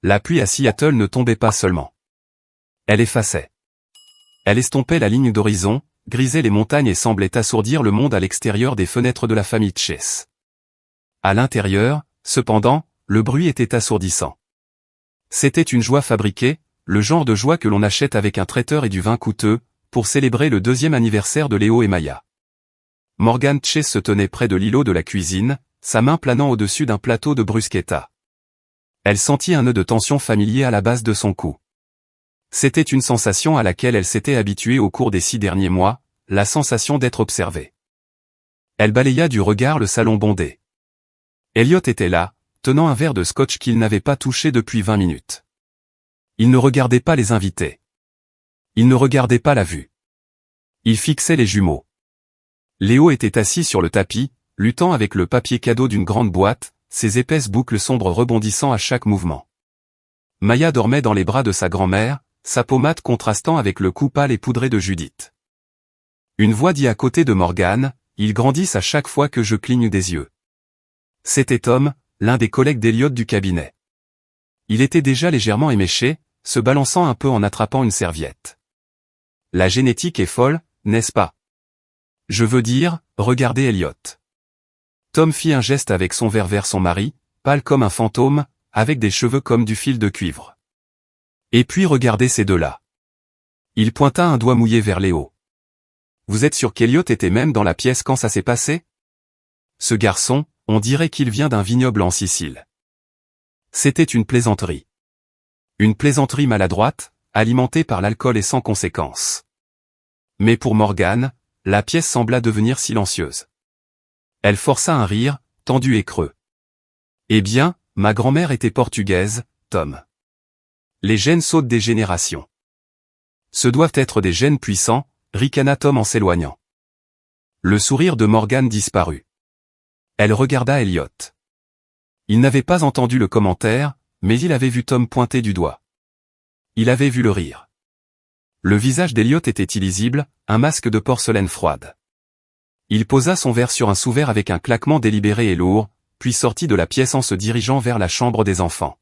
La pluie à Seattle ne tombait pas seulement. Elle effaçait. Elle estompait la ligne d'horizon, grisait les montagnes et semblait assourdir le monde à l'extérieur des fenêtres de la famille Chase. À l'intérieur, cependant, le bruit était assourdissant. C'était une joie fabriquée, le genre de joie que l'on achète avec un traiteur et du vin coûteux, pour célébrer le 2e anniversaire de Léo et Maya. Morgan Chase se tenait près de l'îlot de la cuisine, sa main planant au-dessus d'un plateau de bruschetta. Elle sentit un nœud de tension familier à la base de son cou. C'était une sensation à laquelle elle s'était habituée au cours des 6 derniers mois, la sensation d'être observée. Elle balaya du regard le salon bondé. Elliot était là, tenant un verre de scotch qu'il n'avait pas touché depuis 20 minutes. Il ne regardait pas les invités. Il ne regardait pas la vue. Il fixait les jumeaux. Léo était assis sur le tapis, luttant avec le papier cadeau d'une grande boîte, ses épaisses boucles sombres rebondissant à chaque mouvement. Maya dormait dans les bras de sa grand-mère, sa peau mate contrastant avec le cou pâle et poudré de Judith. Une voix dit à côté de Morgan, « Ils grandissent à chaque fois que je cligne des yeux. » C'était Tom, l'un des collègues d'Elliot du cabinet. Il était déjà légèrement éméché, se balançant un peu en attrapant une serviette. La génétique est folle, n'est-ce pas? Je veux dire, regardez Elliot. Tom fit un geste avec son verre vers son mari, pâle comme un fantôme, avec des cheveux comme du fil de cuivre. Et puis regardez ces deux-là. Il pointa un doigt mouillé vers Léo. Vous êtes sûr qu'Elliot était même dans la pièce quand ça s'est passé? Ce garçon, on dirait qu'il vient d'un vignoble en Sicile. C'était une plaisanterie. Une plaisanterie maladroite, alimentée par l'alcool et sans conséquence. Mais pour Morgan, la pièce sembla devenir silencieuse. Elle força un rire, tendu et creux. Eh bien, ma grand-mère était portugaise, Tom. Les gènes sautent des générations. Ce doivent être des gènes puissants, ricana Tom en s'éloignant. Le sourire de Morgan disparut. Elle regarda Elliot. Il n'avait pas entendu le commentaire, mais il avait vu Tom pointer du doigt. Il avait vu le rire. Le visage d'Elliot était illisible, un masque de porcelaine froide. Il posa son verre sur un sous-verre avec un claquement délibéré et lourd, puis sortit de la pièce en se dirigeant vers la chambre des enfants.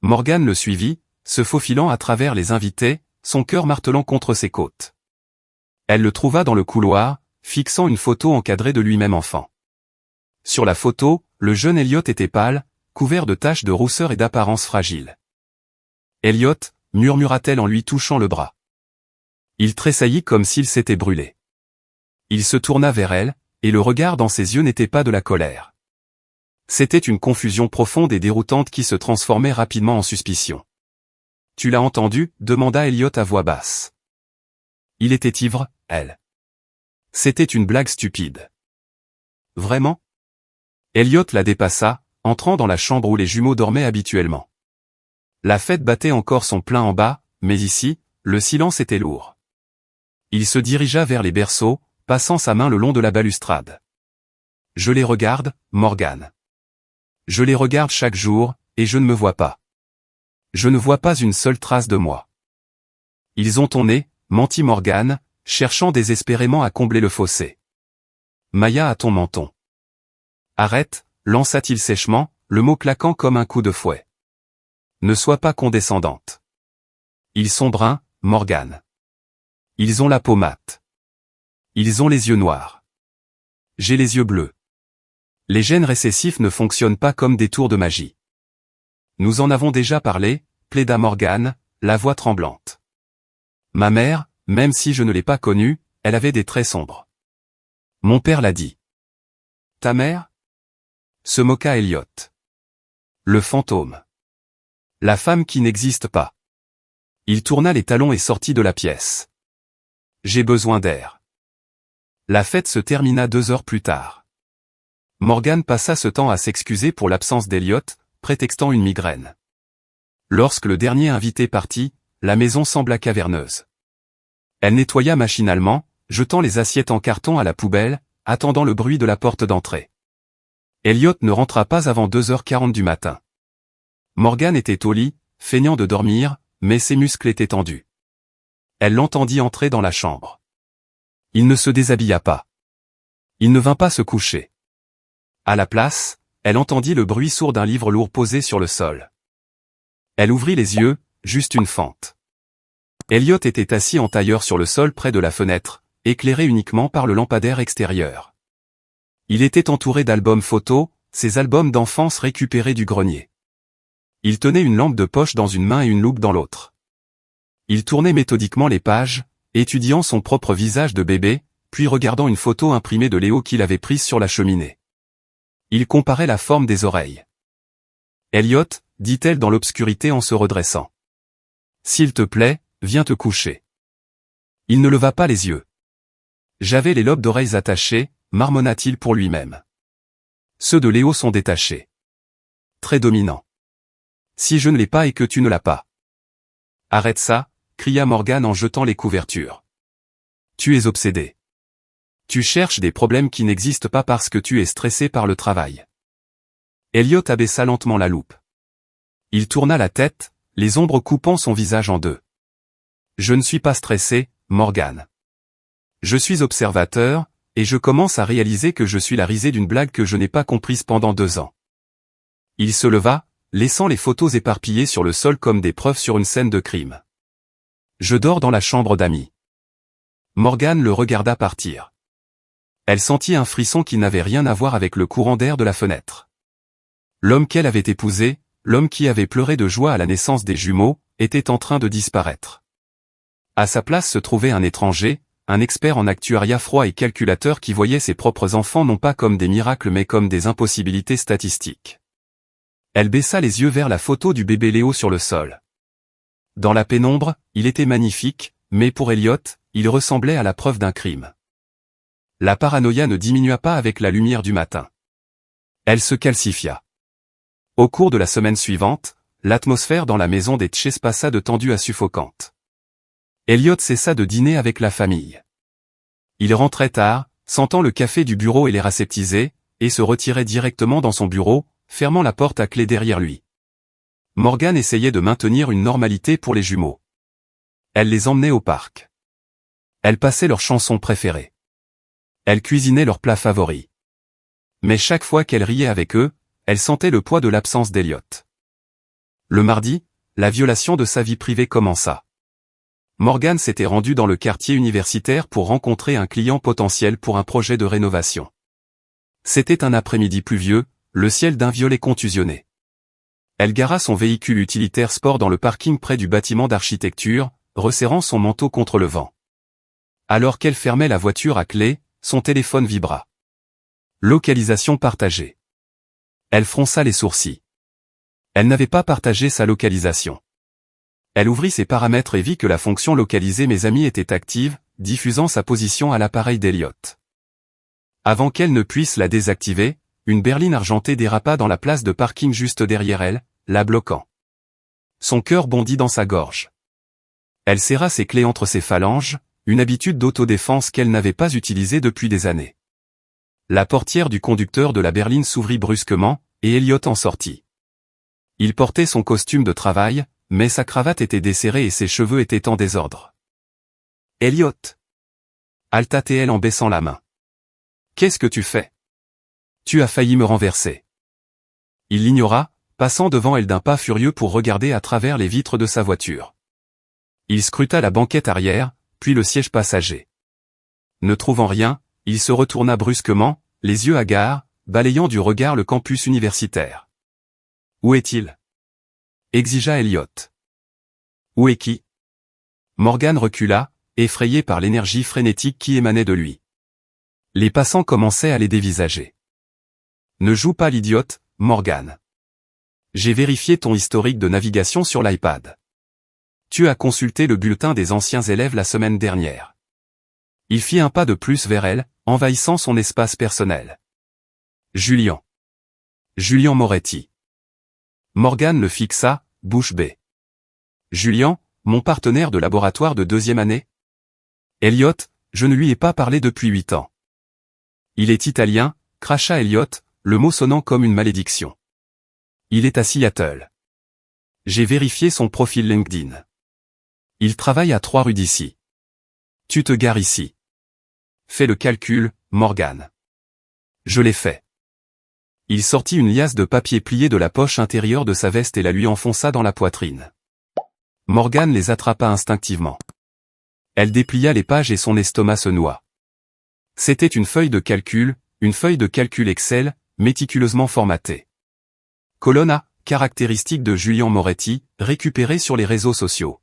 Morgan le suivit, se faufilant à travers les invités, son cœur martelant contre ses côtes. Elle le trouva dans le couloir, fixant une photo encadrée de lui-même enfant. Sur la photo, le jeune Elliot était pâle, couvert de taches de rousseur et d'apparence fragile. « Elliot » murmura-t-elle en lui touchant le bras. Il tressaillit comme s'il s'était brûlé. Il se tourna vers elle, et le regard dans ses yeux n'était pas de la colère. C'était une confusion profonde et déroutante qui se transformait rapidement en suspicion. « Tu l'as entendu » demanda Elliot à voix basse. Il était ivre, elle. C'était une blague stupide. Vraiment? Elliot la dépassa, entrant dans la chambre où les jumeaux dormaient habituellement. La fête battait encore son plein en bas, mais ici, le silence était lourd. Il se dirigea vers les berceaux, passant sa main le long de la balustrade. « Je les regarde, Morgan. Je les regarde chaque jour, et je ne me vois pas. Je ne vois pas une seule trace de moi. » « Ils ont ton nez, » mentit Morgan, cherchant désespérément à combler le fossé. « Maya a ton menton. »« Arrête » lança-t-il sèchement, le mot claquant comme un coup de fouet. « Ne sois pas condescendante. Ils sont bruns, Morgan. Ils ont la peau mate. Ils ont les yeux noirs. J'ai les yeux bleus. Les gènes récessifs ne fonctionnent pas comme des tours de magie. Nous en avons déjà parlé, plaida Morgan, la voix tremblante. Ma mère, même si je ne l'ai pas connue, elle avait des traits sombres. Mon père l'a dit. Ta mère? Se moqua Elliot. Le fantôme. La femme qui n'existe pas. Il tourna les talons et sortit de la pièce. J'ai besoin d'air. La fête se termina 2 heures plus tard. Morgan passa ce temps à s'excuser pour l'absence d'Elliot, prétextant une migraine. Lorsque le dernier invité partit, la maison sembla caverneuse. Elle nettoya machinalement, jetant les assiettes en carton à la poubelle, attendant le bruit de la porte d'entrée. Elliot ne rentra pas avant 2h40 du matin. Morgan était au lit, feignant de dormir, mais ses muscles étaient tendus. Elle l'entendit entrer dans la chambre. Il ne se déshabilla pas. Il ne vint pas se coucher. À la place, elle entendit le bruit sourd d'un livre lourd posé sur le sol. Elle ouvrit les yeux, juste une fente. Elliot était assis en tailleur sur le sol près de la fenêtre, éclairé uniquement par le lampadaire extérieur. Il était entouré d'albums photos, ses albums d'enfance récupérés du grenier. Il tenait une lampe de poche dans une main et une loupe dans l'autre. Il tournait méthodiquement les pages, étudiant son propre visage de bébé, puis regardant une photo imprimée de Léo qu'il avait prise sur la cheminée. Il comparait la forme des oreilles. « Elliot, dit-elle dans l'obscurité en se redressant. S'il te plaît, viens te coucher. » Il ne leva pas les yeux. J'avais les lobes d'oreilles attachés, marmonna-t-il pour lui-même. Ceux de Léo sont détachés. Très dominants. Si je ne l'ai pas et que tu ne l'as pas. Arrête ça, cria Morgan en jetant les couvertures. Tu es obsédé. Tu cherches des problèmes qui n'existent pas parce que tu es stressé par le travail. Elliot abaissa lentement la loupe. Il tourna la tête, les ombres coupant son visage en deux. Je ne suis pas stressé, Morgan. Je suis observateur, et je commence à réaliser que je suis la risée d'une blague que je n'ai pas comprise pendant 2 ans. Il se leva, laissant les photos éparpillées sur le sol comme des preuves sur une scène de crime. Je dors dans la chambre d'amis. Morgan le regarda partir. Elle sentit un frisson qui n'avait rien à voir avec le courant d'air de la fenêtre. L'homme qu'elle avait épousé, l'homme qui avait pleuré de joie à la naissance des jumeaux, était en train de disparaître. À sa place se trouvait un étranger, un expert en actuariat froid et calculateur qui voyait ses propres enfants non pas comme des miracles mais comme des impossibilités statistiques. Elle baissa les yeux vers la photo du bébé Léo sur le sol. Dans la pénombre, il était magnifique, mais pour Elliot, il ressemblait à la preuve d'un crime. La paranoïa ne diminua pas avec la lumière du matin. Elle se calcifia. Au cours de la semaine suivante, l'atmosphère dans la maison des Chase passa de tendue à suffocante. Elliot cessa de dîner avec la famille. Il rentrait tard, sentant le café du bureau et l'air aseptisé, et se retirait directement dans son bureau, fermant la porte à clé derrière lui. Morgan essayait de maintenir une normalité pour les jumeaux. Elle les emmenait au parc. Elle passait leurs chansons préférées. Elle cuisinait leurs plats favoris. Mais chaque fois qu'elle riait avec eux, elle sentait le poids de l'absence d'Elliot. Le mardi, la violation de sa vie privée commença. Morgan s'était rendu dans le quartier universitaire pour rencontrer un client potentiel pour un projet de rénovation. C'était un après-midi pluvieux, le ciel d'un violet contusionné. Elle gara son véhicule utilitaire sport dans le parking près du bâtiment d'architecture, resserrant son manteau contre le vent. Alors qu'elle fermait la voiture à clé, son téléphone vibra. Localisation partagée. Elle fronça les sourcils. Elle n'avait pas partagé sa localisation. Elle ouvrit ses paramètres et vit que la fonction localiser mes amis était active, diffusant sa position à l'appareil d'Elliot. Avant qu'elle ne puisse la désactiver, une berline argentée dérapa dans la place de parking juste derrière elle, la bloquant. Son cœur bondit dans sa gorge. Elle serra ses clés entre ses phalanges, une habitude d'autodéfense qu'elle n'avait pas utilisée depuis des années. La portière du conducteur de la berline s'ouvrit brusquement, et Elliot en sortit. Il portait son costume de travail, mais sa cravate était desserrée et ses cheveux étaient en désordre. « Elliot !» halta-t-elle en baissant la main. « Qu'est-ce que tu fais ? Tu as failli me renverser. » Il l'ignora, passant devant elle d'un pas furieux pour regarder à travers les vitres de sa voiture. Il scruta la banquette arrière, puis le siège passager. Ne trouvant rien, il se retourna brusquement, les yeux hagards, balayant du regard le campus universitaire. « Où est-il ? » exigea Elliot. « Où est qui ?» Morgan recula, effrayé par l'énergie frénétique qui émanait de lui. Les passants commençaient à les dévisager. « Ne joue pas l'idiote, Morgan. J'ai vérifié ton historique de navigation sur l'iPad. Tu as consulté le bulletin des anciens élèves la semaine dernière. » Il fit un pas de plus vers elle, envahissant son espace personnel. « Julian. Julian Moretti. » Morgan le fixa, bouche bée. « Julian, mon partenaire de laboratoire de 2e année ? Elliot, je ne lui ai pas parlé depuis 8 ans. » Il est italien, cracha Elliot, le mot sonnant comme une malédiction. Il est à Seattle. J'ai vérifié son profil LinkedIn. Il travaille à 3 rues d'ici. Tu te gares ici. Fais le calcul, Morgan. Je l'ai fait. Il sortit une liasse de papier plié de la poche intérieure de sa veste et la lui enfonça dans la poitrine. Morgane les attrapa instinctivement. Elle déplia les pages et son estomac se noua. C'était une feuille de calcul Excel, méticuleusement formatée. Colonne A, caractéristiques de Julian Moretti, récupérées sur les réseaux sociaux.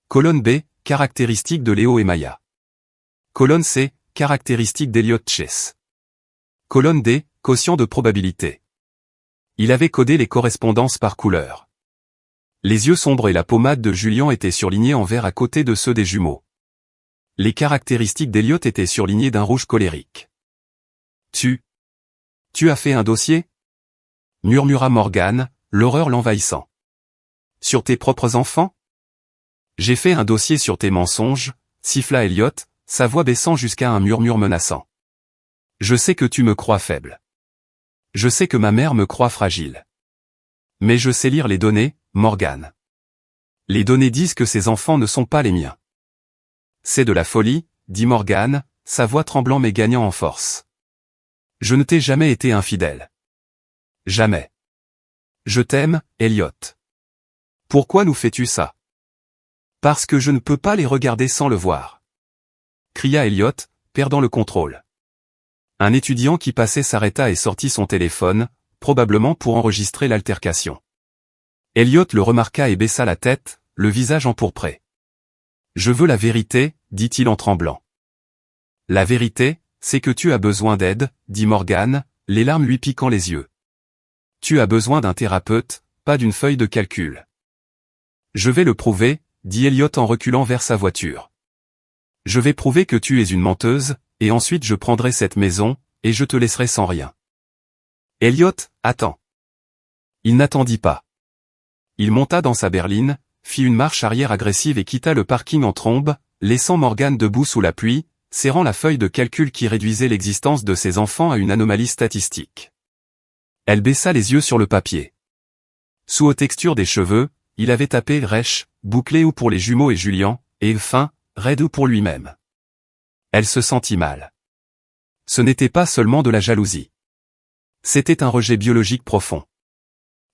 Colonne B, caractéristiques de Léo et Maya. Colonne C, caractéristiques d'Elliot Chess. Colonne D, quotient de probabilité. Il avait codé les correspondances par couleur. Les yeux sombres et la pommade de Julian étaient surlignés en vert à côté de ceux des jumeaux. Les caractéristiques d'Elliot étaient surlignées d'un rouge colérique. Tu as fait un dossier? Murmura Morgane, l'horreur l'envahissant. Sur tes propres enfants? J'ai fait un dossier sur tes mensonges, siffla Elliot, sa voix baissant jusqu'à un murmure menaçant. Je sais que tu me crois faible. Je sais que ma mère me croit fragile. Mais je sais lire les données, Morgane. Les données disent que ces enfants ne sont pas les miens. C'est de la folie, dit Morgane, sa voix tremblant mais gagnant en force. Je ne t'ai jamais été infidèle. Jamais. Je t'aime, Elliot. Pourquoi nous fais-tu ça? Parce que je ne peux pas les regarder sans le voir. Cria Elliot, perdant le contrôle. Un étudiant qui passait s'arrêta et sortit son téléphone, probablement pour enregistrer l'altercation. Elliot le remarqua et baissa la tête, le visage empourpré. Je veux la vérité, dit-il en tremblant. La vérité, c'est que tu as besoin d'aide, dit Morgane, les larmes lui piquant les yeux. Tu as besoin d'un thérapeute, pas d'une feuille de calcul. Je vais le prouver, dit Elliot en reculant vers sa voiture. Je vais prouver que tu es une menteuse, et ensuite je prendrai cette maison, et je te laisserai sans rien. Elliot, attends. Il n'attendit pas. Il monta dans sa berline, fit une marche arrière agressive et quitta le parking en trombe, laissant Morgane debout sous la pluie, serrant la feuille de calcul qui réduisait l'existence de ses enfants à une anomalie statistique. Elle baissa les yeux sur le papier. Sous aux textures des cheveux, il avait tapé rêche, bouclé ou pour les jumeaux et Julian, et fin, raide ou pour lui-même. Elle se sentit mal. Ce n'était pas seulement de la jalousie. C'était un rejet biologique profond.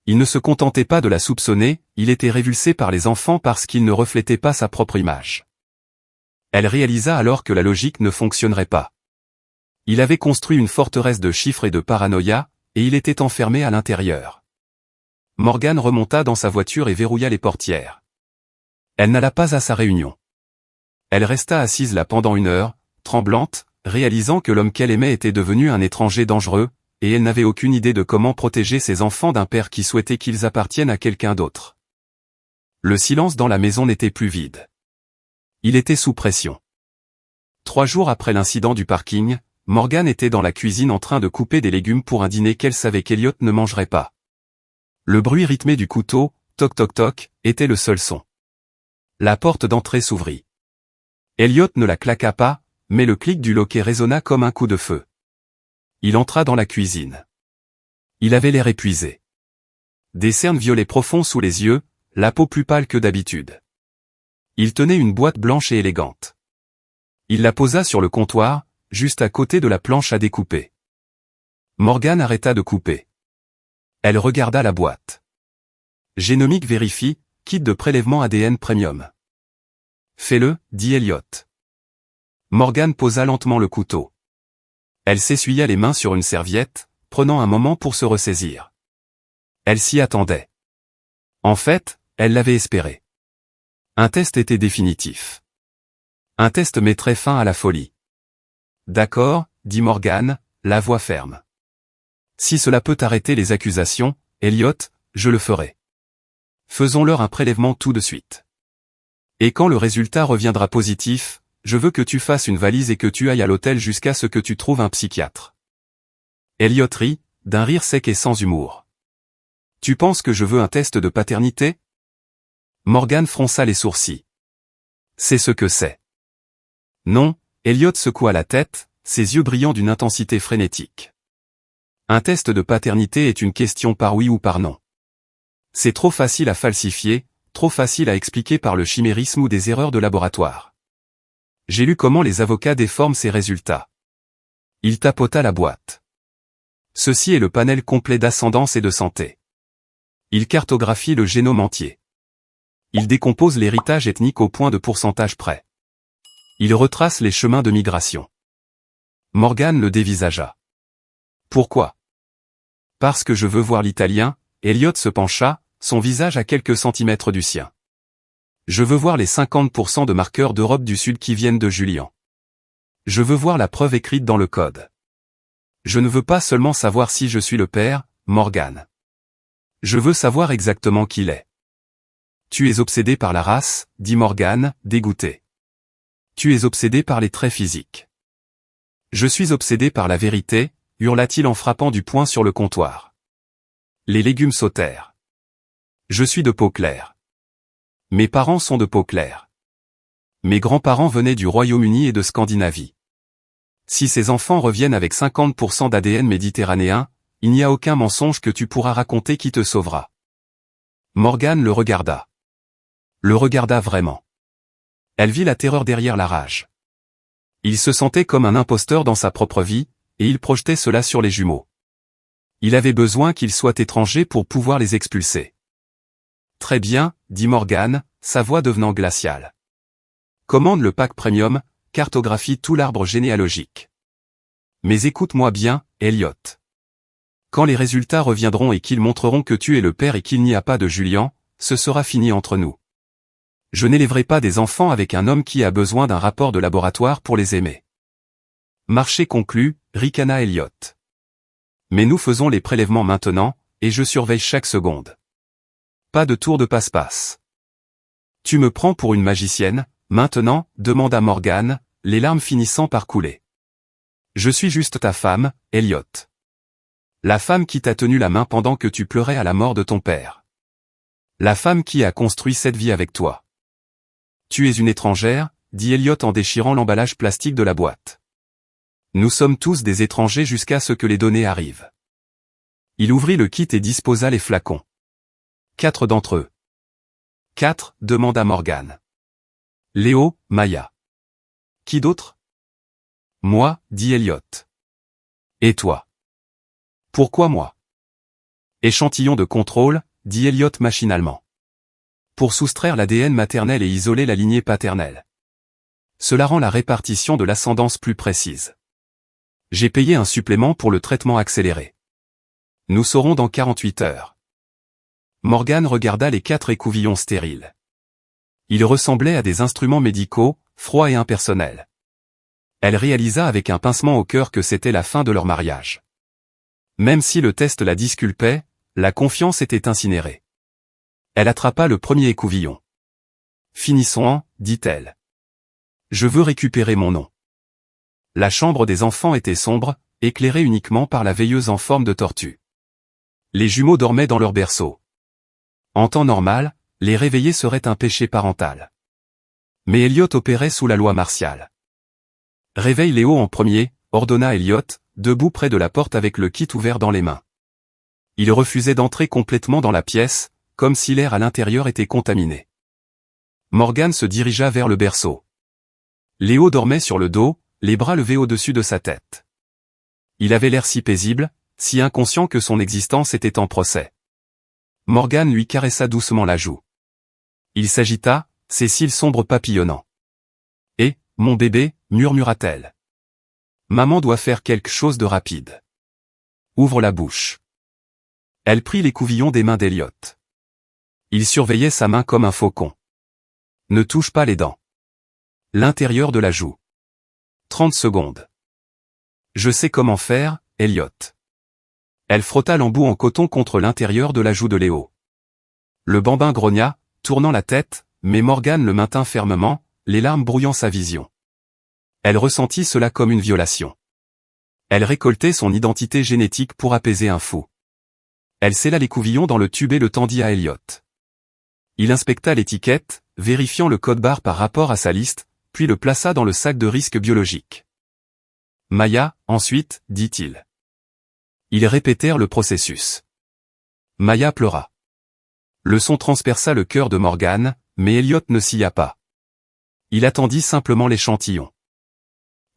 Il ne se contentait pas de la soupçonner, il était révulsé par les enfants parce qu'ils ne reflétaient pas sa propre image. Elle réalisa alors que la logique ne fonctionnerait pas. Il avait construit une forteresse de chiffres et de paranoïa, et il était enfermé à l'intérieur. Morgane remonta dans sa voiture et verrouilla les portières. Elle n'alla pas à sa réunion. Elle resta assise là pendant 1 heure, tremblante, réalisant que l'homme qu'elle aimait était devenu un étranger dangereux, et elle n'avait aucune idée de comment protéger ses enfants d'un père qui souhaitait qu'ils appartiennent à quelqu'un d'autre. Le silence dans la maison n'était plus vide. Il était sous pression. 3 jours après l'incident du parking, Morgane était dans la cuisine en train de couper des légumes pour un dîner qu'elle savait qu'Elliot ne mangerait pas. Le bruit rythmé du couteau, toc toc toc, était le seul son. La porte d'entrée s'ouvrit. Elliot ne la claqua pas, mais le clic du loquet résonna comme un coup de feu. Il entra dans la cuisine. Il avait l'air épuisé. Des cernes violets profonds sous les yeux, la peau plus pâle que d'habitude. Il tenait une boîte blanche et élégante. Il la posa sur le comptoir, juste à côté de la planche à découper. Morgane arrêta de couper. Elle regarda la boîte. Génomique vérifie, kit de prélèvement ADN premium. Fais-le, dit Elliot. Morgane posa lentement le couteau. Elle s'essuya les mains sur une serviette, prenant un moment pour se ressaisir. Elle s'y attendait. En fait, elle l'avait espéré. Un test était définitif. Un test mettrait fin à la folie. D'accord, dit Morgane, la voix ferme. Si cela peut arrêter les accusations, Elliot, je le ferai. Faisons-leur un prélèvement tout de suite. Et quand le résultat reviendra positif, je veux que tu fasses une valise et que tu ailles à l'hôtel jusqu'à ce que tu trouves un psychiatre. Elliot rit, d'un rire sec et sans humour. Tu penses que je veux un test de paternité? Morgane fronça les sourcils. C'est ce que c'est. Non, Elliot secoua la tête, ses yeux brillant d'une intensité frénétique. Un test de paternité est une question par oui ou par non. C'est trop facile à falsifier, trop facile à expliquer par le chimérisme ou des erreurs de laboratoire. J'ai lu comment les avocats déforment ces résultats. Il tapota la boîte. Ceci est le panel complet d'ascendance et de santé. Il cartographie le génome entier. Il décompose l'héritage ethnique au point de pourcentage près. Il retrace les chemins de migration. Morgan le dévisagea. Pourquoi? Parce que je veux voir l'Italien. Elliot se pencha, son visage à quelques centimètres du sien. Je veux voir les 50% de marqueurs d'Europe du Sud qui viennent de Julian. Je veux voir la preuve écrite dans le code. Je ne veux pas seulement savoir si je suis le père, Morgan. Je veux savoir exactement qui il est. Tu es obsédé par la race, dit Morgan, dégoûté. Tu es obsédé par les traits physiques. Je suis obsédé par la vérité, hurla-t-il en frappant du poing sur le comptoir. Les légumes sautèrent. Je suis de peau claire. Mes parents sont de peau claire. Mes grands-parents venaient du Royaume-Uni et de Scandinavie. Si ces enfants reviennent avec 50% d'ADN méditerranéen, il n'y a aucun mensonge que tu pourras raconter qui te sauvera. Morgan le regarda. Le regarda vraiment. Elle vit la terreur derrière la rage. Il se sentait comme un imposteur dans sa propre vie, et il projetait cela sur les jumeaux. Il avait besoin qu'ils soient étrangers pour pouvoir les expulser. Très bien, dit Morgan, sa voix devenant glaciale. Commande le pack premium, cartographie tout l'arbre généalogique. Mais écoute-moi bien, Elliot. Quand les résultats reviendront et qu'ils montreront que tu es le père et qu'il n'y a pas de Julian, ce sera fini entre nous. Je n'élèverai pas des enfants avec un homme qui a besoin d'un rapport de laboratoire pour les aimer. Marché conclu, ricana Elliot. Mais nous faisons les prélèvements maintenant, et je surveille chaque seconde. Pas de tour de passe-passe. Tu me prends pour une magicienne, maintenant, demanda Morgan, les larmes finissant par couler. Je suis juste ta femme, Elliot. La femme qui t'a tenu la main pendant que tu pleurais à la mort de ton père. La femme qui a construit cette vie avec toi. Tu es une étrangère, dit Elliot en déchirant l'emballage plastique de la boîte. Nous sommes tous des étrangers jusqu'à ce que les données arrivent. Il ouvrit le kit et disposa les flacons. 4 d'entre eux. 4, demanda Morgan. Léo, Maya. Qui d'autre? Moi, dit Elliot. Et toi? Pourquoi moi? Échantillon de contrôle, dit Elliot machinalement. Pour soustraire l'ADN maternel et isoler la lignée paternelle. Cela rend la répartition de l'ascendance plus précise. J'ai payé un supplément pour le traitement accéléré. Nous saurons dans 48 heures. Morgan regarda les 4 écouvillons stériles. Ils ressemblaient à des instruments médicaux, froids et impersonnels. Elle réalisa avec un pincement au cœur que c'était la fin de leur mariage. Même si le test la disculpait, la confiance était incinérée. Elle attrapa le premier écouvillon. Finissons-en, dit-elle. Je veux récupérer mon nom. La chambre des enfants était sombre, éclairée uniquement par la veilleuse en forme de tortue. Les jumeaux dormaient dans leur berceau. En temps normal, les réveiller serait un péché parental. Mais Elliot opérait sous la loi martiale. Réveille Léo en premier, ordonna Elliot, debout près de la porte avec le kit ouvert dans les mains. Il refusait d'entrer complètement dans la pièce, comme si l'air à l'intérieur était contaminé. Morgan se dirigea vers le berceau. Léo dormait sur le dos, les bras levés au-dessus de sa tête. Il avait l'air si paisible, si inconscient que son existence était en procès. Morgan lui caressa doucement la joue. Il s'agita, ses cils sombres papillonnant. « Eh, mon bébé, murmura-t-elle. Maman doit faire quelque chose de rapide. Ouvre la bouche. » Elle prit l'écouvillon des mains d'Elliot. Il surveillait sa main comme un faucon. Ne touche pas les dents. L'intérieur de la joue. 30 secondes. Je sais comment faire, Elliot. Elle frotta l'embout en coton contre l'intérieur de la joue de Léo. Le bambin grogna, tournant la tête, mais Morgan le maintint fermement, les larmes brouillant sa vision. Elle ressentit cela comme une violation. Elle récoltait son identité génétique pour apaiser un fou. Elle scella l'écouvillon dans le tube et le tendit à Elliot. Il inspecta l'étiquette, vérifiant le code-barre par rapport à sa liste, puis le plaça dans le sac de risque biologique. Maya, ensuite, dit-il. Ils répétèrent le processus. Maya pleura. Le son transperça le cœur de Morgan, mais Elliot ne scia pas. Il attendit simplement l'échantillon.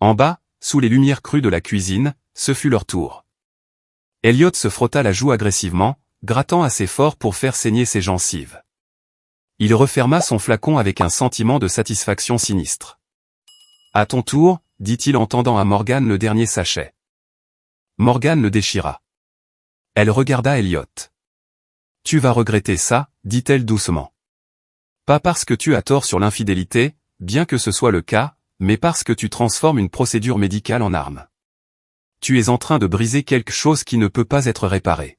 En bas, sous les lumières crues de la cuisine, ce fut leur tour. Elliot se frotta la joue agressivement, grattant assez fort pour faire saigner ses gencives. Il referma son flacon avec un sentiment de satisfaction sinistre. « À ton tour », dit-il en tendant à Morgane le dernier sachet. Morgane le déchira. Elle regarda Elliot. « Tu vas regretter ça », dit-elle doucement. « Pas parce que tu as tort sur l'infidélité, bien que ce soit le cas, mais parce que tu transformes une procédure médicale en arme. Tu es en train de briser quelque chose qui ne peut pas être réparé. »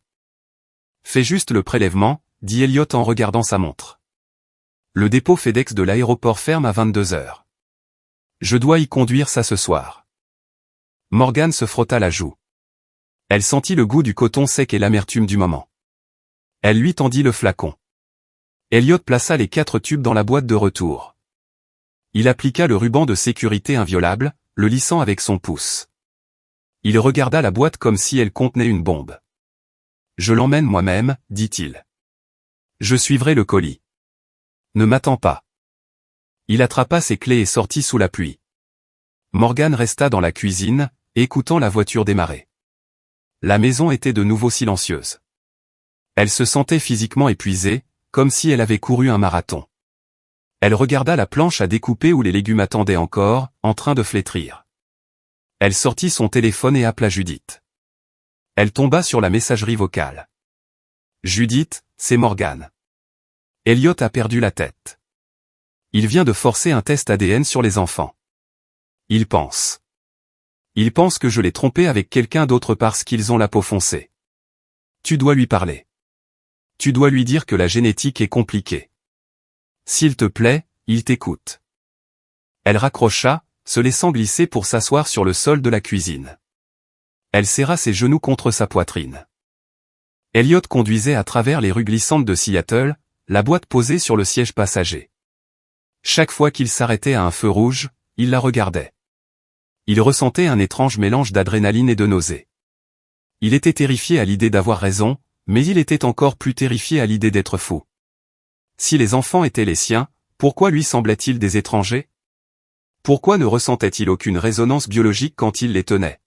« Fais juste le prélèvement, » dit Elliot en regardant sa montre. « Le dépôt FedEx de l'aéroport ferme à 22 heures. Je dois y conduire ça ce soir. » Morgane se frotta la joue. Elle sentit le goût du coton sec et l'amertume du moment. Elle lui tendit le flacon. Elliot plaça les 4 tubes dans la boîte de retour. Il appliqua le ruban de sécurité inviolable, le lissant avec son pouce. Il regarda la boîte comme si elle contenait une bombe. « Je l'emmène moi-même, » dit-il. « Je suivrai le colis. Ne m'attends pas. » Il attrapa ses clés et sortit sous la pluie. Morgane resta dans la cuisine, écoutant la voiture démarrer. La maison était de nouveau silencieuse. Elle se sentait physiquement épuisée, comme si elle avait couru un marathon. Elle regarda la planche à découper où les légumes attendaient encore, en train de flétrir. Elle sortit son téléphone et appela Judith. Elle tomba sur la messagerie vocale. « Judith, c'est Morgane. Elliot a perdu la tête. Il vient de forcer un test ADN sur les enfants. Il pense. Il pense que je l'ai trompé avec quelqu'un d'autre parce qu'ils ont la peau foncée. Tu dois lui parler. Tu dois lui dire que la génétique est compliquée. S'il te plaît, il t'écoute. » Elle raccrocha, se laissant glisser pour s'asseoir sur le sol de la cuisine. Elle serra ses genoux contre sa poitrine. Elliot conduisait à travers les rues glissantes de Seattle, la boîte posée sur le siège passager. Chaque fois qu'il s'arrêtait à un feu rouge, il la regardait. Il ressentait un étrange mélange d'adrénaline et de nausée. Il était terrifié à l'idée d'avoir raison, mais il était encore plus terrifié à l'idée d'être fou. Si les enfants étaient les siens, pourquoi lui semblaient-ils des étrangers? Pourquoi ne ressentait-il aucune résonance biologique quand il les tenait?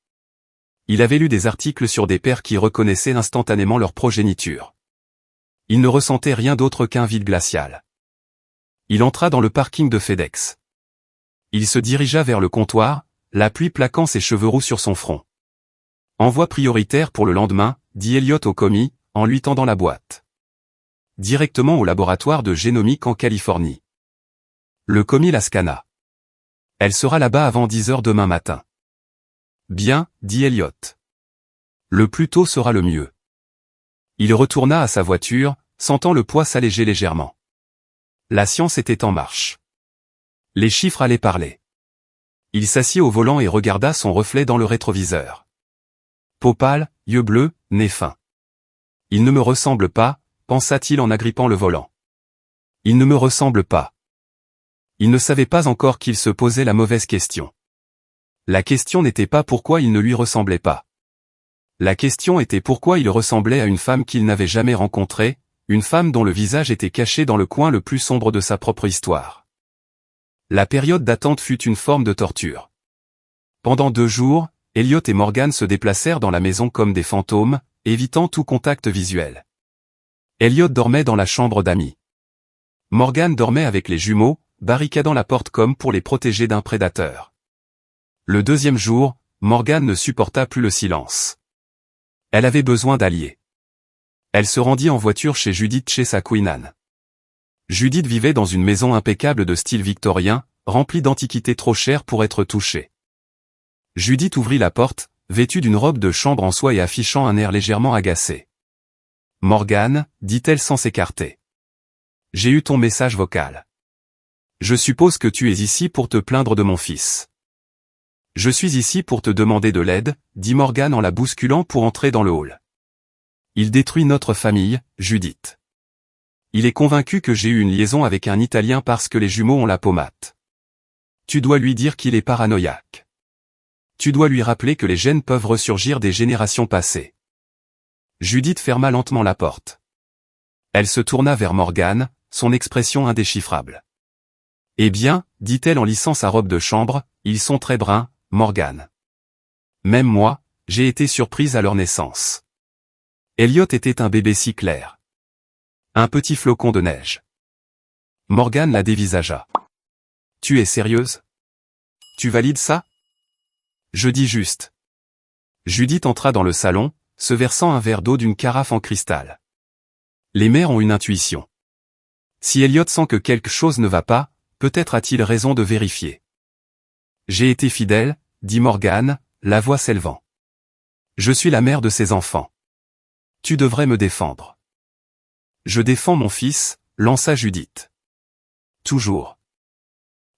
Il avait lu des articles sur des pères qui reconnaissaient instantanément leur progéniture. Il ne ressentait rien d'autre qu'un vide glacial. Il entra dans le parking de FedEx. Il se dirigea vers le comptoir, la pluie plaquant ses cheveux roux sur son front. « Envoi prioritaire pour le lendemain », dit Elliot au commis, en lui tendant la boîte. « Directement au laboratoire de génomique en Californie. » Le commis la scanna. « Elle sera là-bas avant 10 heures demain matin. » « Bien, » dit Elliot. « Le plus tôt sera le mieux. » Il retourna à sa voiture, sentant le poids s'alléger légèrement. La science était en marche. Les chiffres allaient parler. Il s'assit au volant et regarda son reflet dans le rétroviseur. Peau pâle, yeux bleus, nez fin. « Il ne me ressemble pas », pensa-t-il en agrippant le volant. « Il ne me ressemble pas. » Il ne savait pas encore qu'il se posait la mauvaise question. La question n'était pas pourquoi il ne lui ressemblait pas. La question était pourquoi il ressemblait à une femme qu'il n'avait jamais rencontrée, une femme dont le visage était caché dans le coin le plus sombre de sa propre histoire. La période d'attente fut une forme de torture. Pendant 2 jours, Elliot et Morgane se déplacèrent dans la maison comme des fantômes, évitant tout contact visuel. Elliot dormait dans la chambre d'amis. Morgane dormait avec les jumeaux, barricadant la porte comme pour les protéger d'un prédateur. Le 2e jour, Morgane ne supporta plus le silence. Elle avait besoin d'alliés. Elle se rendit en voiture chez Judith chez sa Queenan. Judith vivait dans une maison impeccable de style victorien, remplie d'antiquités trop chères pour être touchée. Judith ouvrit la porte, vêtue d'une robe de chambre en soie et affichant un air légèrement agacé. « Morgane, » dit-elle sans s'écarter. « J'ai eu ton message vocal. Je suppose que tu es ici pour te plaindre de mon fils. » « Je suis ici pour te demander de l'aide, » dit Morgane en la bousculant pour entrer dans le hall. « Il détruit notre famille, Judith. Il est convaincu que j'ai eu une liaison avec un Italien parce que les jumeaux ont la peau mate. Tu dois lui dire qu'il est paranoïaque. Tu dois lui rappeler que les gènes peuvent ressurgir des générations passées. » Judith ferma lentement la porte. Elle se tourna vers Morgane, son expression indéchiffrable. « Eh bien, » dit-elle en lissant sa robe de chambre, « ils sont très bruns, Morgane. Même moi, j'ai été surprise à leur naissance. Elliot était un bébé si clair. Un petit flocon de neige. Morgan la dévisagea. Tu es sérieuse? Tu valides ça? Je dis juste. Judith entra dans le salon, se versant un verre d'eau d'une carafe en cristal. Les mères ont une intuition. Si Elliot sent que quelque chose ne va pas, peut-être a-t-il raison de vérifier. J'ai été fidèle, dit Morgan, la voix s'élevant. Je suis la mère de ses enfants. Tu devrais me défendre. Je défends mon fils, lança Judith. Toujours.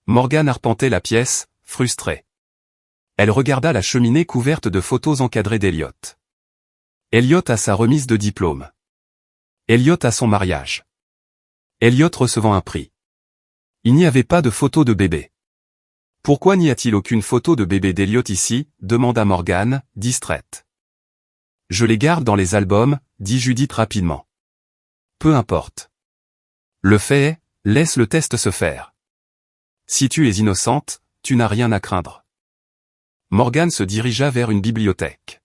Morgan arpentait la pièce, frustrée. Elle regarda la cheminée couverte de photos encadrées d'Elliot. Elliot a sa remise de diplôme. Elliot a son mariage. Elliot recevant un prix. Il n'y avait pas de photo de bébé. Pourquoi n'y a-t-il aucune photo de bébé d'Elliot ici, demanda Morgan, distraite. Je les garde dans les albums, dit Judith rapidement. Peu importe. Le fait est, laisse le test se faire. Si tu es innocente, tu n'as rien à craindre. Morgan se dirigea vers une bibliothèque.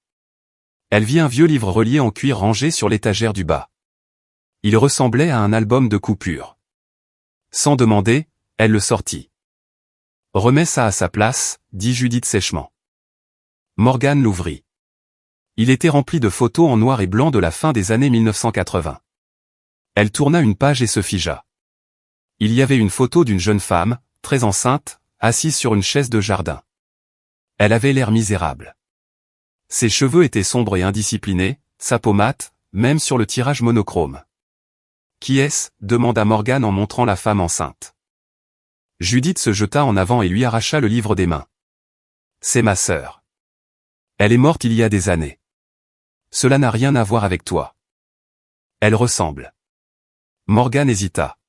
Elle vit un vieux livre relié en cuir rangé sur l'étagère du bas. Il ressemblait à un album de coupures. Sans demander, elle le sortit. Remets ça à sa place, dit Judith sèchement. Morgan l'ouvrit. Il était rempli de photos en noir et blanc de la fin des années 1980. Elle tourna une page et se figea. Il y avait une photo d'une jeune femme, très enceinte, assise sur une chaise de jardin. Elle avait l'air misérable. Ses cheveux étaient sombres et indisciplinés, sa peau mate, même sur le tirage monochrome. Qui est-ce? Demanda Morgan en montrant la femme enceinte. Judith se jeta en avant et lui arracha le livre des mains. C'est ma sœur. Elle est morte il y a des années. Cela n'a rien à voir avec toi. Elle ressemble. Morgan hésita.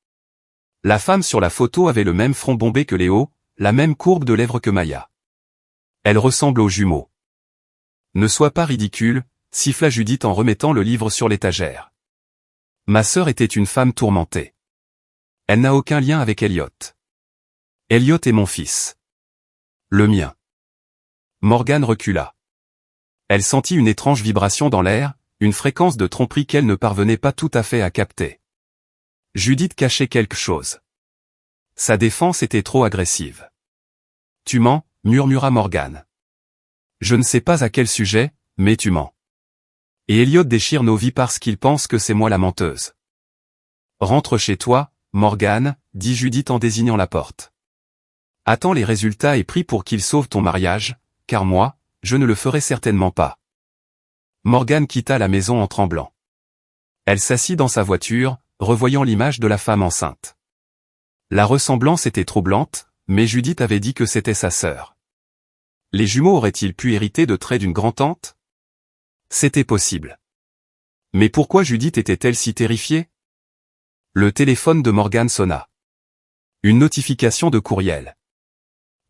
La femme sur la photo avait le même front bombé que Léo, la même courbe de lèvres que Maya. Elle ressemble aux jumeaux. Ne sois pas ridicule, siffla Judith en remettant le livre sur l'étagère. Ma sœur était une femme tourmentée. Elle n'a aucun lien avec Elliot. Elliot est mon fils. Le mien. Morgan recula. Elle sentit une étrange vibration dans l'air, une fréquence de tromperie qu'elle ne parvenait pas tout à fait à capter. Judith cachait quelque chose. Sa défense était trop agressive. Tu mens, murmura Morgan. Je ne sais pas à quel sujet, mais tu mens. Et Elliot déchire nos vies parce qu'il pense que c'est moi la menteuse. Rentre chez toi, Morgan, dit Judith en désignant la porte. Attends les résultats et prie pour qu'il sauve ton mariage, car moi, je ne le ferai certainement pas. Morgan quitta la maison en tremblant. Elle s'assit dans sa voiture, revoyant l'image de la femme enceinte. La ressemblance était troublante, mais Judith avait dit que c'était sa sœur. Les jumeaux auraient-ils pu hériter de traits d'une grand-tante? C'était possible. Mais pourquoi Judith était-elle si terrifiée? Le téléphone de Morgan sonna. Une notification de courriel.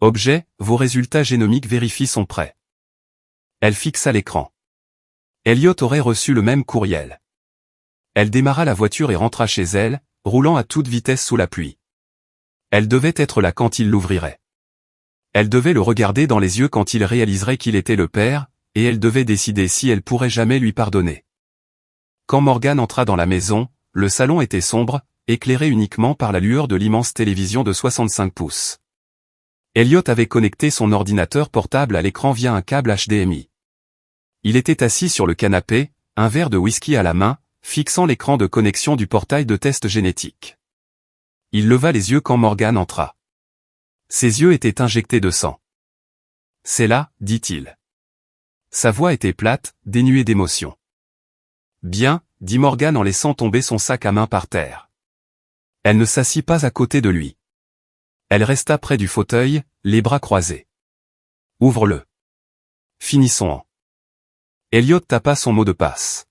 Objet, vos résultats génomiques vérifient sont prêts. Elle fixa l'écran. Elliot aurait reçu le même courriel. Elle démarra la voiture et rentra chez elle, roulant à toute vitesse sous la pluie. Elle devait être là quand il l'ouvrirait. Elle devait le regarder dans les yeux quand il réaliserait qu'il était le père, et elle devait décider si elle pourrait jamais lui pardonner. Quand Morgan entra dans la maison, le salon était sombre, éclairé uniquement par la lueur de l'immense télévision de 65 pouces. Elliot avait connecté son ordinateur portable à l'écran via un câble HDMI. Il était assis sur le canapé, un verre de whisky à la main, fixant l'écran de connexion du portail de test génétique. Il leva les yeux quand Morgan entra. Ses yeux étaient injectés de sang. « C'est là, dit-il. » Sa voix était plate, dénuée d'émotion. « Bien, » dit Morgan en laissant tomber son sac à main par terre. Elle ne s'assit pas à côté de lui. Elle resta près du fauteuil, les bras croisés. « Ouvre-le. » Finissons-en. Elliot tapa son mot de passe.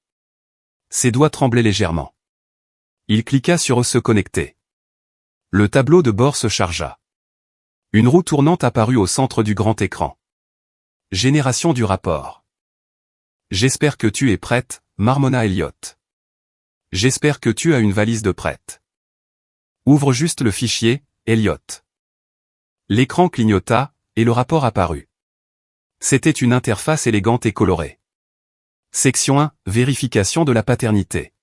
Ses doigts tremblaient légèrement. Il cliqua sur se connecter. Le tableau de bord se chargea. Une roue tournante apparut au centre du grand écran. Génération du rapport. J'espère que tu es prête, marmonna Elliot. J'espère que tu as une valise de prête. Ouvre juste le fichier, Elliot. L'écran clignota, et le rapport apparut. C'était une interface élégante et colorée. Section 1. Vérification de la paternité.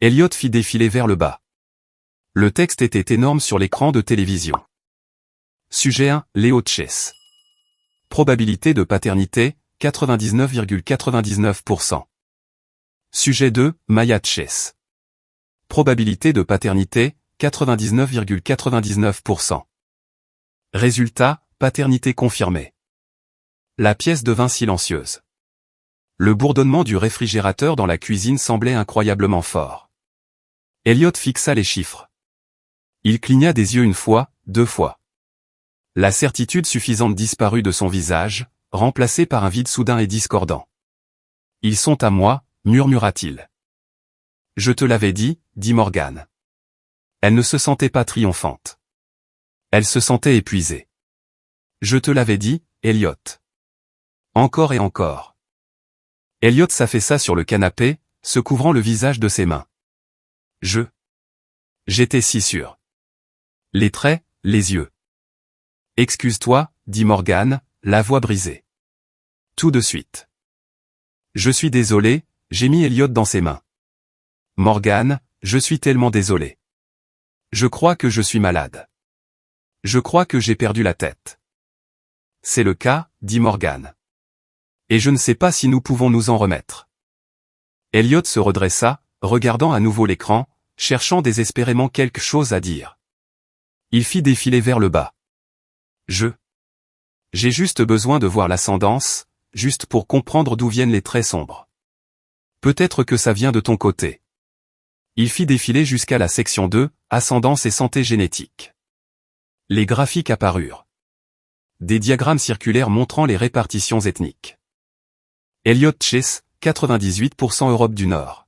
Elliot fit défiler vers le bas. Le texte était énorme sur l'écran de télévision. Sujet 1. Leo Chase. Probabilité de paternité, 99,99%. Sujet 2. Maya Chase. Probabilité de paternité, 99,99%. Résultat, paternité confirmée. La pièce devint silencieuse. Le bourdonnement du réfrigérateur dans la cuisine semblait incroyablement fort. Elliot fixa les chiffres. Il cligna des yeux une fois, 2 fois. La certitude suffisante disparut de son visage, remplacée par un vide soudain et discordant. « Ils sont à moi », murmura-t-il. « Je te l'avais dit », dit Morgan. Elle ne se sentait pas triomphante. Elle se sentait épuisée. « Je te l'avais dit, Elliot. » Encore et encore. Elliot s'affaissa sur le canapé, se couvrant le visage de ses mains. J'étais si sûr. Les traits, les yeux. Excuse-toi, dit Morgan, la voix brisée. Tout de suite. Je suis désolé, j'ai mis Elliot dans ses mains. Morgan, je suis tellement désolé. Je crois que je suis malade. Je crois que j'ai perdu la tête. C'est le cas, dit Morgan. Et je ne sais pas si nous pouvons nous en remettre. Elliot se redressa, regardant à nouveau l'écran, cherchant désespérément quelque chose à dire. Il fit défiler vers le bas. J'ai juste besoin de voir l'ascendance, juste pour comprendre d'où viennent les traits sombres. Peut-être que ça vient de ton côté. Il fit défiler jusqu'à la section 2, ascendance et santé génétique. Les graphiques apparurent. Des diagrammes circulaires montrant les répartitions ethniques. Elliot Chase, 98% Europe du Nord.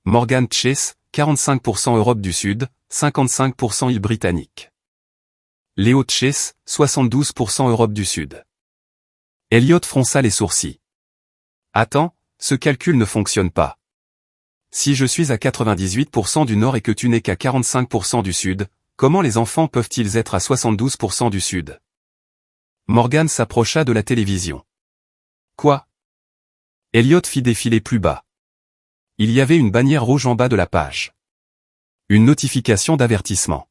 Morgan Chase, 45% Europe du Sud, 55% îles britanniques. Leo Chase, 72% Europe du Sud. Elliot fronça les sourcils. Attends, ce calcul ne fonctionne pas. Si je suis à 98% du Nord et que tu n'es qu'à 45% du Sud, comment les enfants peuvent-ils être à 72% du Sud? Morgan s'approcha de la télévision. Quoi? Elliot fit défiler plus bas. Il y avait une bannière rouge en bas de la page. Une notification d'avertissement.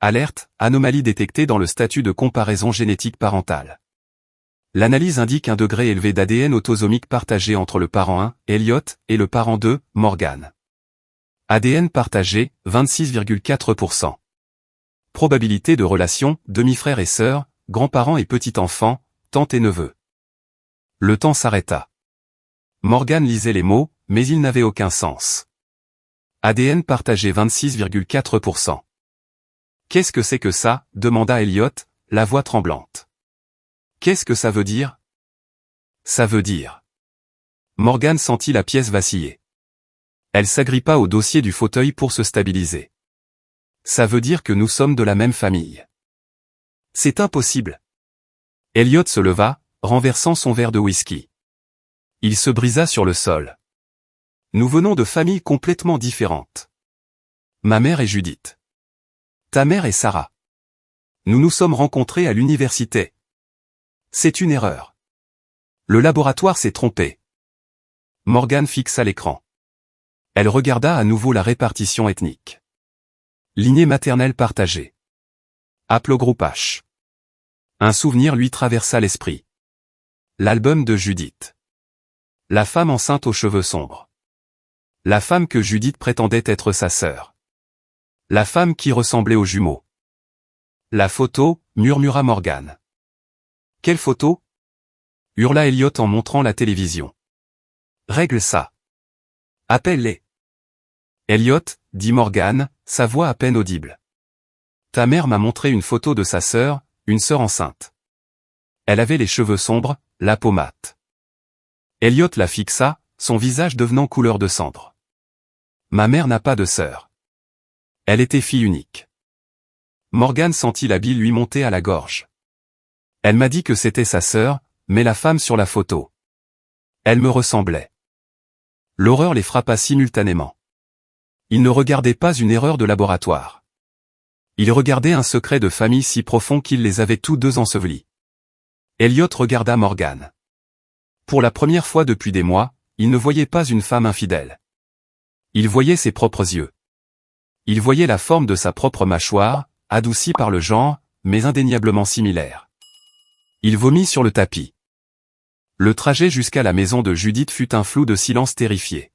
Alerte, anomalie détectée dans le statut de comparaison génétique parentale. L'analyse indique un degré élevé d'ADN autosomique partagé entre le parent 1, Elliot, et le parent 2, Morgan. ADN partagé, 26,4%. Probabilité de relation, demi-frère et sœur, grands-parents et petit-enfant, tante et neveu. Le temps s'arrêta. Morgan lisait les mots, mais ils n'avaient aucun sens. ADN partagé 26,4%. Qu'est-ce que c'est que ça? Demanda Elliot, la voix tremblante. Qu'est-ce que ça veut dire? Ça veut dire. Morgan sentit la pièce vaciller. Elle s'agrippa au dossier du fauteuil pour se stabiliser. Ça veut dire que nous sommes de la même famille. C'est impossible. Elliot se leva, renversant son verre de whisky. Il se brisa sur le sol. Nous venons de familles complètement différentes. Ma mère est Judith. Ta mère est Sarah. Nous nous sommes rencontrés à l'université. C'est une erreur. Le laboratoire s'est trompé. Morgan fixa l'écran. Elle regarda à nouveau la répartition ethnique. Lignée maternelle partagée. Haplogroupe H. Un souvenir lui traversa l'esprit. L'album de Judith. La femme enceinte aux cheveux sombres. La femme que Judith prétendait être sa sœur. La femme qui ressemblait aux jumeaux. La photo, murmura Morgan. Quelle photo? Hurla Elliot en montrant la télévision. Règle ça. Appelle-les. Elliot, dit Morgan, sa voix à peine audible. Ta mère m'a montré une photo de sa sœur, une sœur enceinte. Elle avait les cheveux sombres, la peau mate. Elliot la fixa, son visage devenant couleur de cendre. Ma mère n'a pas de sœur. Elle était fille unique. Morgan sentit la bile lui monter à la gorge. Elle m'a dit que c'était sa sœur, mais la femme sur la photo. Elle me ressemblait. L'horreur les frappa simultanément. Ils ne regardaient pas une erreur de laboratoire. Ils regardaient un secret de famille si profond qu'ils les avaient tous deux ensevelis. Elliot regarda Morgan. Pour la première fois depuis des mois, il ne voyait pas une femme infidèle. Il voyait ses propres yeux. Il voyait la forme de sa propre mâchoire, adoucie par le genre, mais indéniablement similaire. Il vomit sur le tapis. Le trajet jusqu'à la maison de Judith fut un flou de silence terrifié.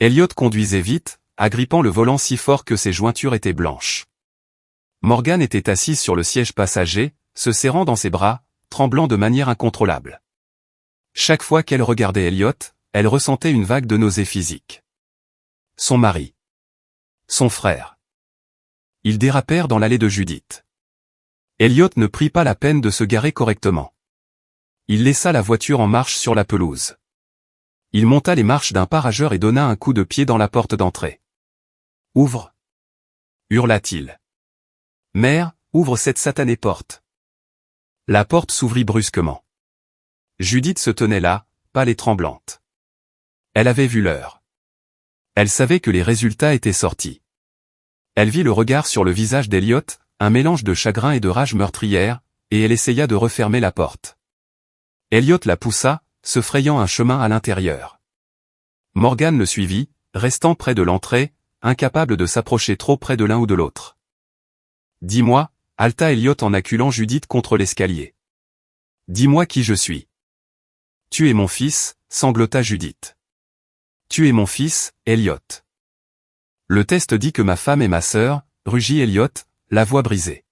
Elliot conduisait vite, agrippant le volant si fort que ses jointures étaient blanches. Morgan était assise sur le siège passager, se serrant dans ses bras, tremblant de manière incontrôlable. Chaque fois qu'elle regardait Elliot, elle ressentait une vague de nausée physique. Son mari. Son frère. Ils dérapèrent dans l'allée de Judith. Elliot ne prit pas la peine de se garer correctement. Il laissa la voiture en marche sur la pelouse. Il monta les marches d'un pas rageur et donna un coup de pied dans la porte d'entrée. « Ouvre !» hurla-t-il. « Mère, ouvre cette satanée porte !» La porte s'ouvrit brusquement. Judith se tenait là, pâle et tremblante. Elle avait vu l'heure. Elle savait que les résultats étaient sortis. Elle vit le regard sur le visage d'Elliot, un mélange de chagrin et de rage meurtrière, et elle essaya de refermer la porte. Elliot la poussa, se frayant un chemin à l'intérieur. Morgan le suivit, restant près de l'entrée, incapable de s'approcher trop près de l'un ou de l'autre. « Dis-moi » halta Elliot en acculant Judith contre l'escalier. « Dis-moi qui je suis. »« Tu es mon fils » sanglota Judith. « Tu es mon fils, Elliot. » « Le test dit que ma femme est ma sœur » rugit Elliot, la voix brisée.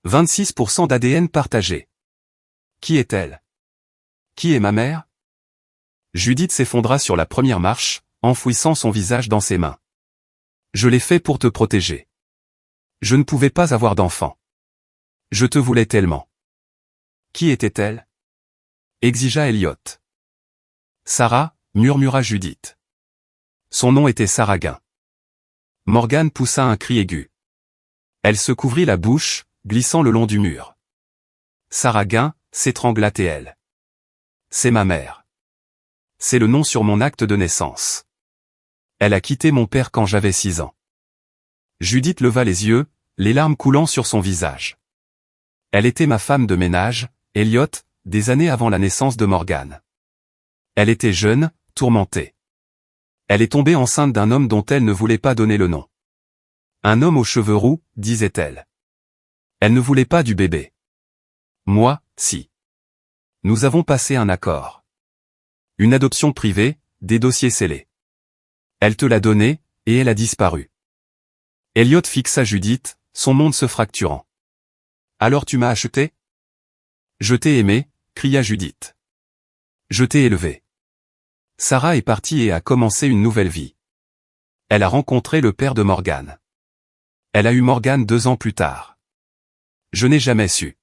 26% d'ADN partagé. Qui est-elle? Qui est ma mère? Judith s'effondra sur la première marche, enfouissant son visage dans ses mains. Je l'ai fait pour te protéger. Je ne pouvais pas avoir d'enfant. Je te voulais tellement. Qui était-elle? Exigea Elliot. Sarah, murmura Judith. Son nom était Sarah Gain. Morgan poussa un cri aigu. Elle se couvrit la bouche, glissant le long du mur. Sarah Gain, s'étrangla-t-elle. C'est ma mère. C'est le nom sur mon acte de naissance. Elle a quitté mon père quand j'avais 6 ans. Judith leva les yeux, les larmes coulant sur son visage. Elle était ma femme de ménage, Elliot, des années avant la naissance de Morgan. Elle était jeune, tourmentée. Elle est tombée enceinte d'un homme dont elle ne voulait pas donner le nom. Un homme aux cheveux roux, disait-elle. Elle ne voulait pas du bébé. Moi, si. Nous avons passé un accord. Une adoption privée, des dossiers scellés. Elle te l'a donné, et elle a disparu. Elliot fixa Judith, son monde se fracturant. Alors tu m'as acheté? Je t'ai aimé, cria Judith. Je t'ai élevé. Sarah est partie et a commencé une nouvelle vie. Elle a rencontré le père de Morgan. Elle a eu Morgan 2 ans plus tard. Je n'ai jamais su.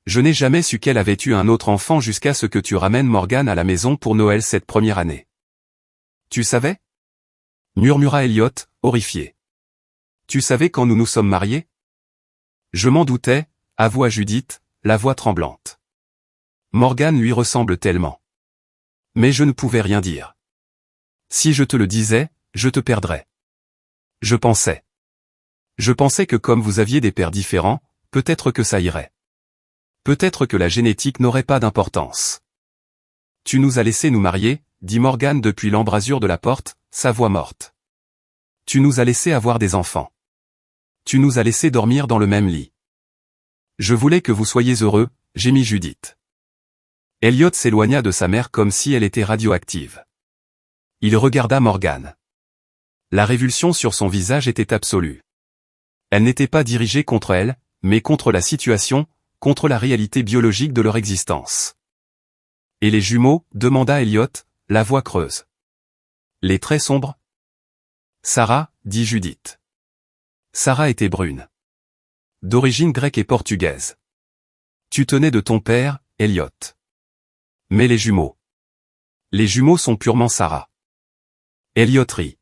Je n'ai jamais su qu'elle avait eu un autre enfant jusqu'à ce que tu ramènes Morgan à la maison pour Noël cette première année. Tu savais? Murmura Elliot, horrifié. Tu savais quand nous nous sommes mariés? Je m'en doutais, avoua Judith, la voix tremblante. Morgan lui ressemble tellement. Mais je ne pouvais rien dire. Si je te le disais, je te perdrais. Je pensais. Je pensais que comme vous aviez des pères différents, peut-être que ça irait. Peut-être que la génétique n'aurait pas d'importance. Tu nous as laissé nous marier, dit Morgan depuis l'embrasure de la porte, sa voix morte. Tu nous as laissé avoir des enfants. Tu nous as laissé dormir dans le même lit. Je voulais que vous soyez heureux, gémit Judith. Elliot s'éloigna de sa mère comme si elle était radioactive. Il regarda Morgan. La révulsion sur son visage était absolue. Elle n'était pas dirigée contre elle, mais contre la situation, contre la réalité biologique de leur existence. Et les jumeaux, demanda Elliot, la voix creuse. Les traits sombres? Sarah, dit Judith. Sarah était brune. D'origine grecque et portugaise. Tu tenais de ton père, Elliot. Mais les jumeaux. Les jumeaux sont purement Sarah. Elliot rit.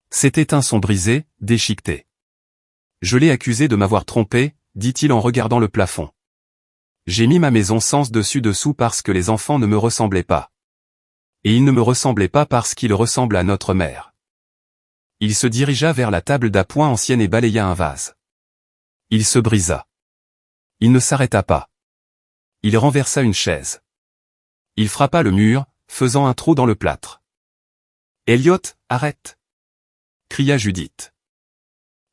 C'était un son brisé, déchiqueté. Je l'ai accusé de m'avoir trompé, dit-il en regardant le plafond. J'ai mis ma maison sens dessus-dessous parce que les enfants ne me ressemblaient pas. Et ils ne me ressemblaient pas parce qu'ils ressemblent à notre mère. Il se dirigea vers la table d'appoint ancienne et balaya un vase. Il se brisa. Il ne s'arrêta pas. Il renversa une chaise. Il frappa le mur, faisant un trou dans le plâtre. « Elliot, arrête !» cria Judith.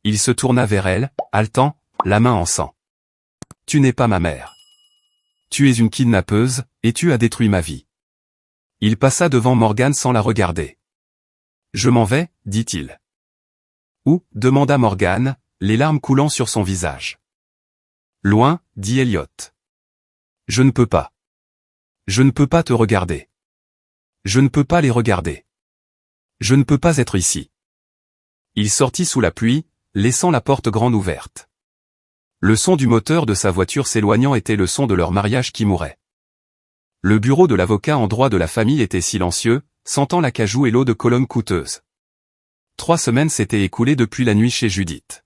Il se tourna vers elle, haletant, la main en sang. « Tu n'es pas ma mère. Tu es une kidnappeuse, et tu as détruit ma vie. » Il passa devant Morgan sans la regarder. « Je m'en vais, dit-il. »« Où ?» demanda Morgan, les larmes coulant sur son visage. « Loin, dit Elliot. »« Je ne peux pas. Je ne peux pas te regarder. Je ne peux pas les regarder. Je ne peux pas être ici. » Il sortit sous la pluie, laissant la porte grande ouverte. Le son du moteur de sa voiture s'éloignant était le son de leur mariage qui mourait. Le bureau de l'avocat en droit de la famille était silencieux, sentant l'acajou et l'eau de Cologne coûteuse. 3 semaines s'étaient écoulées depuis la nuit chez Judith.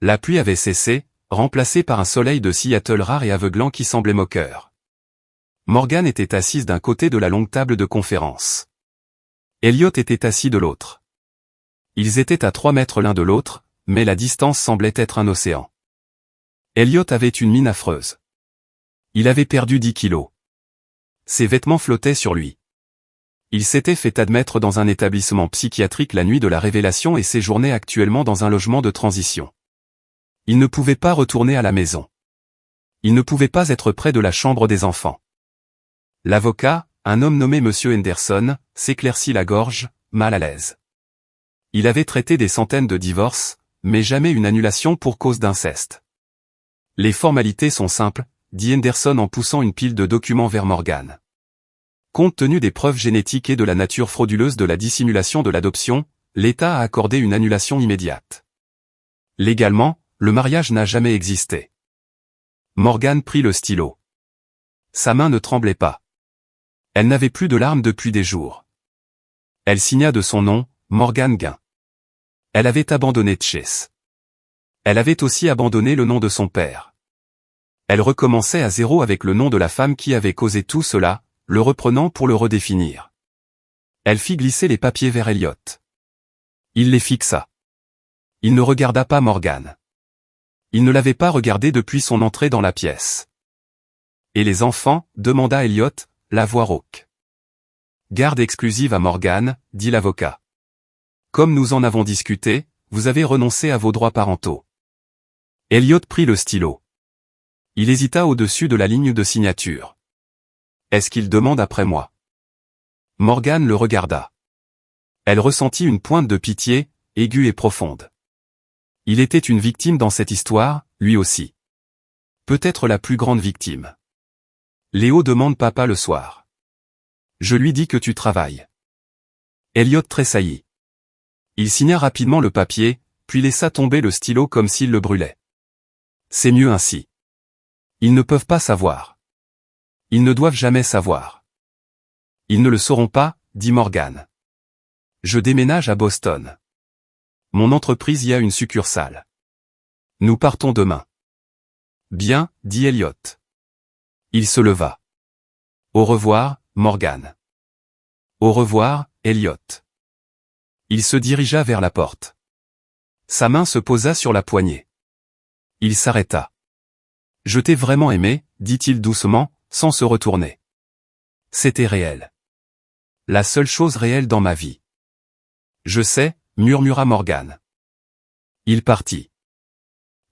La pluie avait cessé, remplacée par un soleil de Seattle rare et aveuglant qui semblait moqueur. Morgan était assise d'un côté de la longue table de conférence. Elliot était assis de l'autre. Ils étaient à 3 mètres l'un de l'autre, mais la distance semblait être un océan. Elliot avait une mine affreuse. Il avait perdu 10 kilos. Ses vêtements flottaient sur lui. Il s'était fait admettre dans un établissement psychiatrique la nuit de la révélation et séjournait actuellement dans un logement de transition. Il ne pouvait pas retourner à la maison. Il ne pouvait pas être près de la chambre des enfants. L'avocat, un homme nommé Monsieur Henderson, s'éclaircit la gorge, mal à l'aise. Il avait traité des centaines de divorces, mais jamais une annulation pour cause d'inceste. Les formalités sont simples, dit Henderson en poussant une pile de documents vers Morgan. Compte tenu des preuves génétiques et de la nature frauduleuse de la dissimulation de l'adoption, l'État a accordé une annulation immédiate. Légalement, le mariage n'a jamais existé. Morgan prit le stylo. Sa main ne tremblait pas. Elle n'avait plus de larmes depuis des jours. Elle signa de son nom, Morgan Gain. Elle avait abandonné Chase. Elle avait aussi abandonné le nom de son père. Elle recommençait à zéro avec le nom de la femme qui avait causé tout cela, le reprenant pour le redéfinir. Elle fit glisser les papiers vers Elliot. Il les fixa. Il ne regarda pas Morgan. Il ne l'avait pas regardé depuis son entrée dans la pièce. « Et les enfants ?» demanda Elliot, la voix rauque. « Garde exclusive à Morgan, dit l'avocat. Comme nous en avons discuté, vous avez renoncé à vos droits parentaux. » Elliot prit le stylo. Il hésita au-dessus de la ligne de signature. Est-ce qu'il demande après moi? Morgan le regarda. Elle ressentit une pointe de pitié, aiguë et profonde. Il était une victime dans cette histoire, lui aussi. Peut-être la plus grande victime. Léo demande papa le soir. Je lui dis que tu travailles. Elliot tressaillit. Il signa rapidement le papier, puis laissa tomber le stylo comme s'il le brûlait. C'est mieux ainsi. Ils ne peuvent pas savoir. Ils ne doivent jamais savoir. Ils ne le sauront pas, dit Morgan. Je déménage à Boston. Mon entreprise y a une succursale. Nous partons demain. Bien, dit Elliot. Il se leva. Au revoir, Morgan. Au revoir, Elliot. Il se dirigea vers la porte. Sa main se posa sur la poignée. Il s'arrêta. Je t'ai vraiment aimé, dit-il doucement, sans se retourner. C'était réel. La seule chose réelle dans ma vie. Je sais, murmura Morgan. Il partit.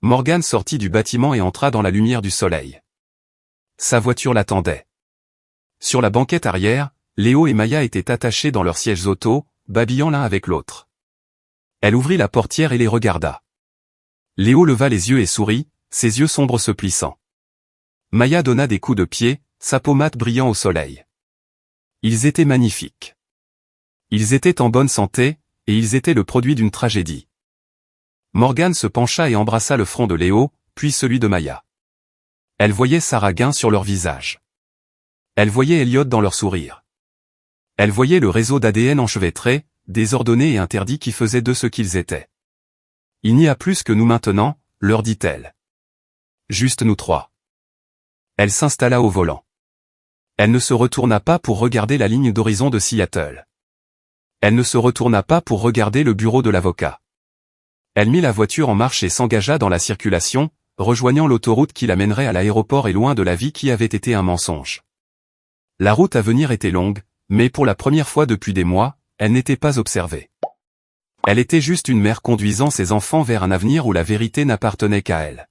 Morgan sortit du bâtiment et entra dans la lumière du soleil. Sa voiture l'attendait. Sur la banquette arrière, Léo et Maya étaient attachés dans leurs sièges auto, babillant l'un avec l'autre. Elle ouvrit la portière et les regarda. Léo leva les yeux et sourit, ses yeux sombres se plissant. Maya donna des coups de pied, sa peau mate brillant au soleil. Ils étaient magnifiques. Ils étaient en bonne santé, et ils étaient le produit d'une tragédie. Morgan se pencha et embrassa le front de Léo, puis celui de Maya. Elle voyait Sarah Gain sur leur visage. Elle voyait Elliot dans leur sourire. Elle voyait le réseau d'ADN enchevêtré, désordonné et interdit qui faisait d'eux ce qu'ils étaient. Il n'y a plus que nous maintenant, leur dit-elle. Juste nous trois. Elle s'installa au volant. Elle ne se retourna pas pour regarder la ligne d'horizon de Seattle. Elle ne se retourna pas pour regarder le bureau de l'avocat. Elle mit la voiture en marche et s'engagea dans la circulation, rejoignant l'autoroute qui l'amènerait à l'aéroport et loin de la vie qui avait été un mensonge. La route à venir était longue, mais pour la première fois depuis des mois, elle n'était pas observée. Elle était juste une mère conduisant ses enfants vers un avenir où la vérité n'appartenait qu'à elle.